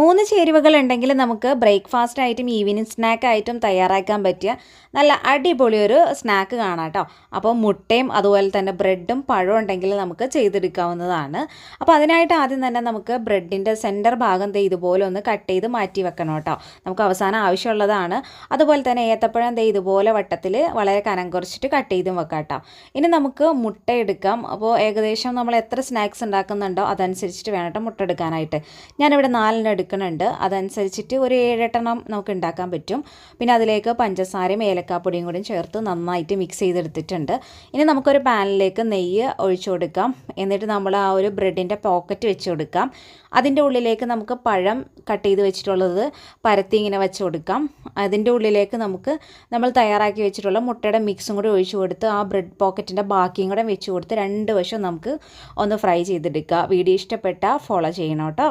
3 ചേരുവകളുണ്ടെങ്കിൽ നമുക്ക് ബ്രേക്ക്ഫാസ്റ്റ് ആയിട്ടും evening snack ആയിട്ടും തയ്യാറാക്കാൻ പറ്റിയ നല്ല അടിപൊളി ഒരു സ്നാക്ക് കാണാം കേട്ടോ. അപ്പോൾ മുട്ടയും അതുപോലെ തന്നെ ബ്രെഡും പഴവും ഉണ്ടെങ്കിൽ നമുക്ക് ചെയ്തെടുക്കാവുന്നതാണ്. അപ്പോൾ അതിനായിട്ട് ആദ്യം തന്നെ നമുക്ക് ബ്രെഡിൻ്റെ സെൻറ്റർ ഭാഗം ഇതുപോലെ ഒന്ന് കട്ട് ചെയ്ത് മാറ്റി വെക്കണം കേട്ടോ. നമുക്ക് അവസാനം ആവശ്യമുള്ളതാണ്. അതുപോലെ തന്നെ ഏത്തപ്പഴം ഇതുപോലെ വട്ടത്തിൽ വളരെ കനം കുറച്ചിട്ട് കട്ട് ചെയ്തും വെക്കാം കേട്ടോ. ഇനി നമുക്ക് മുട്ട എടുക്കാം. അപ്പോൾ ഏകദേശം നമ്മൾ എത്ര സ്നാക്സ് ഉണ്ടാക്കുന്നുണ്ടോ അതനുസരിച്ചിട്ട് വേണം കേട്ടോ മുട്ട എടുക്കാനായിട്ട്. ഞാനിവിടെ 4 എടുക്കുന്നുണ്ട്. അതനുസരിച്ചിട്ട് ഒരു 7-8 നമുക്ക് ഉണ്ടാക്കാൻ പറ്റും. പിന്നെ അതിലേക്ക് പഞ്ചസാരയും ഏലക്കാപ്പൊടിയും കൂടി ചേർത്ത് നന്നായിട്ട് മിക്സ് ചെയ്തെടുത്തിട്ടുണ്ട്. ഇനി നമുക്കൊരു പാനിലേക്ക് നെയ്യ് ഒഴിച്ചു കൊടുക്കാം. എന്നിട്ട് നമ്മൾ ആ ഒരു ബ്രെഡിൻ്റെ പോക്കറ്റ് വെച്ച് കൊടുക്കാം. അതിൻ്റെ ഉള്ളിലേക്ക് നമുക്ക് പഴം കട്ട് ചെയ്ത് വെച്ചിട്ടുള്ളത് പരത്തി ഇങ്ങനെ വെച്ച് കൊടുക്കാം. അതിൻ്റെ ഉള്ളിലേക്ക് നമ്മൾ തയ്യാറാക്കി വെച്ചിട്ടുള്ള മുട്ടയുടെ മിക്സും കൂടി ഒഴിച്ചു കൊടുത്ത് ആ ബ്രെഡ് പോക്കറ്റിൻ്റെ ബാക്കിയും കൂടെ വെച്ച് കൊടുത്ത് 2 വശം നമുക്ക് ഒന്ന് ഫ്രൈ ചെയ്തെടുക്കുക. വീഡിയോ ഇഷ്ടപ്പെട്ടാൽ ഫോളോ ചെയ്യണം കേട്ടോ.